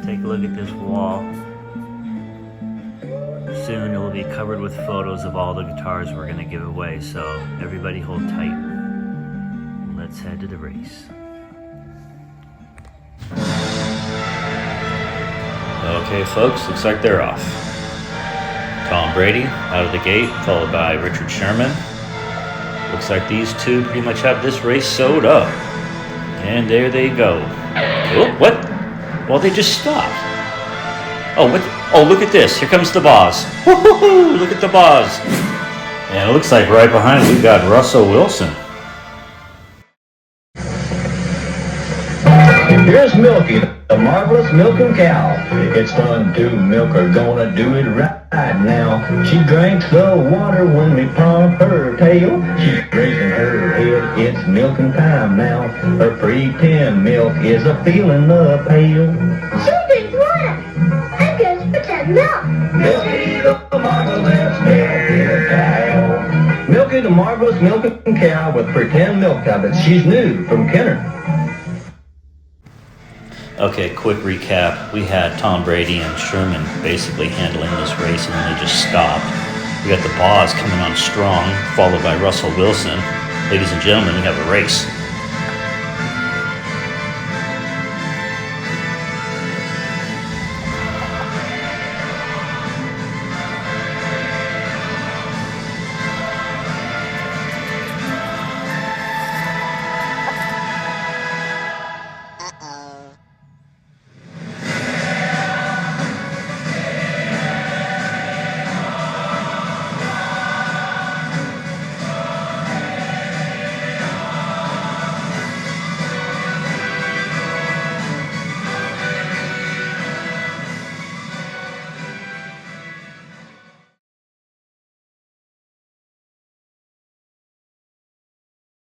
take a look at this wall. Soon it will be covered with photos of all the guitars we're going to give away, so everybody hold tight. Let's head to the race. Okay folks, looks like they're off. Tom Brady out of the gate, followed by Richard Sherman. Looks like these two pretty much have this race sewed up. And there they go. Oh, what? Well, they just stopped. Oh, what? Oh, look at this. Here comes the boss. Woo-hoo-hoo! Look at the boss. And it looks like right behind we've got Russell Wilson. Here's Milky, the marvelous milking cow. It's fun to milk her, gonna do it right now. She drinks the water when we pump her tail. She's raising her head, it's milking time now. Her pretend milk is a feeling the pail. She drinks water. I guess pretend milk. Milky, the marvelous milking cow. Milky, the marvelous milking cow with pretend milk tablets. She's new from Kenner. Okay, quick recap. We had Tom Brady and Sherman basically handling this race, and then they just stopped. We got the boss coming on strong, followed by Russell Wilson. Ladies and gentlemen, we have a race.